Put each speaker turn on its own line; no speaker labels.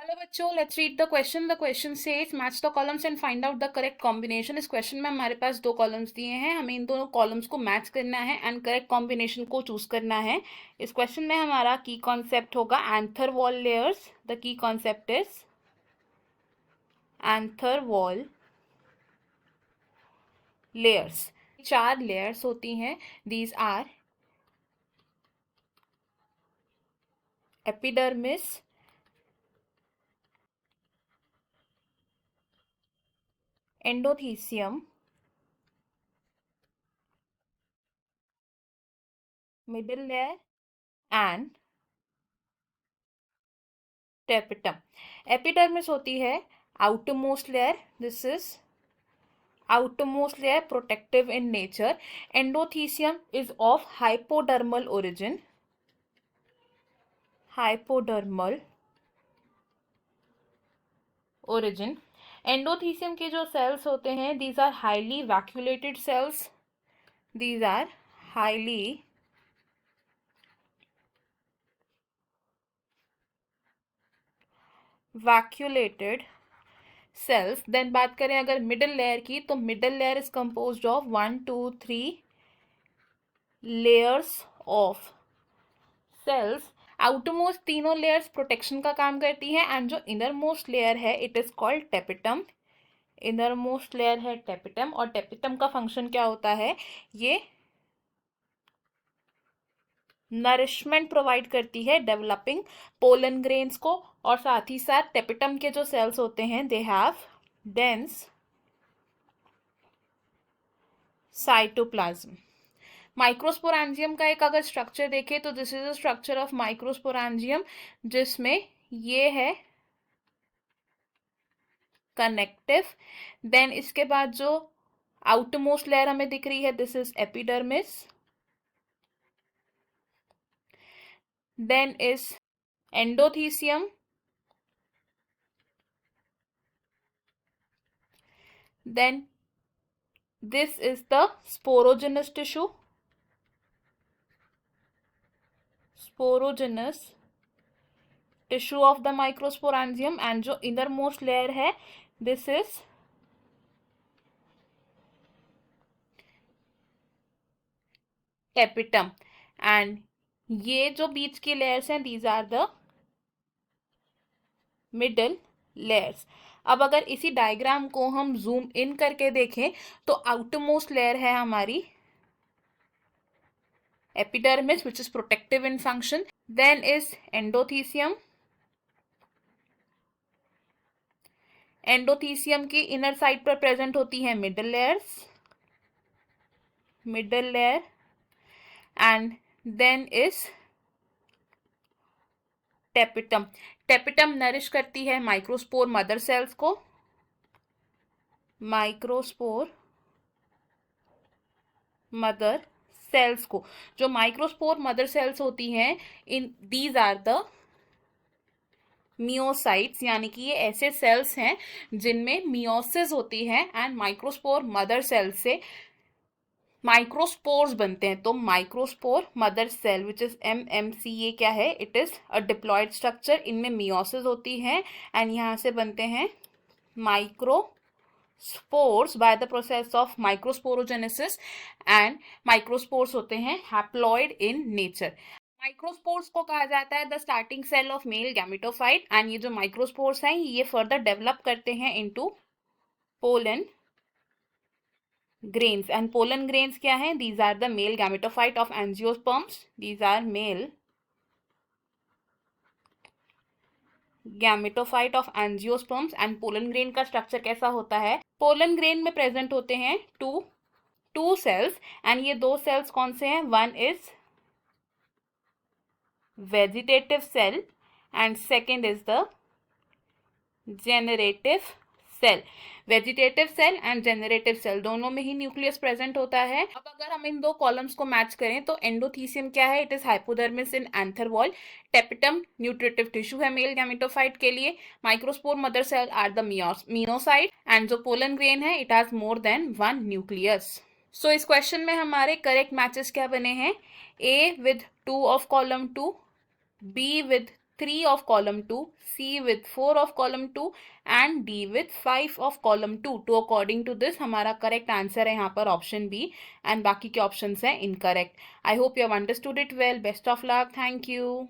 Hello बच्चों, let's read the question. The question says match the columns and find out the correct combination. इस question में हमारे पास दो columns दिए हैं, हमें इन दोनों कॉलम्स को मैच करना है एंड करेक्ट कॉम्बिनेशन को चूज करना है. इस क्वेश्चन में हमारा की कॉन्सेप्ट होगा anther wall layers. The key concept is anther wall layers. चार लेयर्स होती हैं. These are epidermis, endothecium, middle layer and tapetum. Epidermis होती है outermost layer. This is outermost layer, protective in nature. Endothelium is of hypodermal origin. Hypodermal origin. Endothecium के जो sales होते हैं, these are highly vacuolated cells. These are highly vacuolated cells. Then बात करें अगर middle layer की, तो middle layer is composed of 1 2 3 layers of cells. Outermost तीनों लेयर्स प्रोटेक्शन का काम करती हैं एंड जो इनर मोस्ट लेयर है it is called tapetum. Inner most layer है टेपिटम, और टेपिटम का फंक्शन क्या होता है, ये नरिशमेंट प्रोवाइड करती है डेवलपिंग पोलन ग्रेन्स को, और साथ ही साथ टेपिटम के जो सेल्स होते हैं they have dense cytoplasm. Microsporangium का एक अगर स्ट्रक्चर देखें तो this is the structure of microsporangium, जिसमें ये है कनेक्टिव. देन इसके बाद जो आउटरमोस्ट लेयर हमें दिख रही है this is epidermis. Then is endothecium. Then this is the sporogenous tissue. Sporogenous tissue of the microsporangium. and जो innermost layer है this is epiderm. and ये जो बीच की layers हैं these are the middle layers. अब अगर इसी डायग्राम को हम जूम इन करके देखें तो आउटरमोस्ट लेयर है हमारी epidermis which is protective in function. then is endothelium. Endothecium की इनर साइड पर प्रेजेंट होती है middle layers, middle layer. And then is tapetum. Tapetum nourish करती है माइक्रोस्पोर मदर सेल्स को, माइक्रोस्पोर मदर सेल्स को. जो माइक्रोस्पोर मदर सेल्स होती हैं इन दीज आर द मियोसाइट्स, यानी कि ये ऐसे सेल्स हैं जिनमें मियोसिस होती है एंड माइक्रोस्पोर मदर सेल से माइक्रोस्पोर्स बनते हैं. तो microspore mother cell which is MMC, ये क्या है, it is a diploid structure. इनमें मियोसिस होती है एंड यहाँ से बनते हैं microspores by the process of microsporogenesis. And microspores होते हैं हैप्लॉइड इन नेचर. माइक्रोस्पोर्स को कहा जाता है the starting cell of male gametophyte. And ये जो माइक्रोस्पोर्स हैं ये फर्दर डेवलप करते हैं into pollen grains. and pollen grains क्या हैं, these are the male gametophyte of angiosperms. these are male gametophyte of angiosperms. and pollen grain का structure कैसा होता है, pollen grain में प्रेजेंट होते हैं टू सेल्स. एंड ये दो सेल्स कौन से हैं, one is vegetative cell and second is the generative cell. Vegetative cell and generative cell दोनों में ही न्यूक्लियस प्रेजेंट होता है. अब अगर हम इन दो कॉलम्स को मैच करें तो एंडोथीसियम क्या है, it is hypodermis in anther wall. Tapetum nutritive tissue है मेल गैमेटोफाइट के लिए. Microspore mother cell are the meiocyte. And जो पोलन ग्रेन है it has more than one nucleus. So इस क्वेश्चन में हमारे करेक्ट मैचेस क्या बने हैं, A with 2 of column 2, B with 3 of column 2, C with 4 of column 2 and D with 5 of column 2. तो according to this हमारा correct answer है यहाँ पर ऑप्शन बी एंड बाकी के ऑप्शंस हैं incorrect. I hope you have understood it well. Best of luck. Thank you.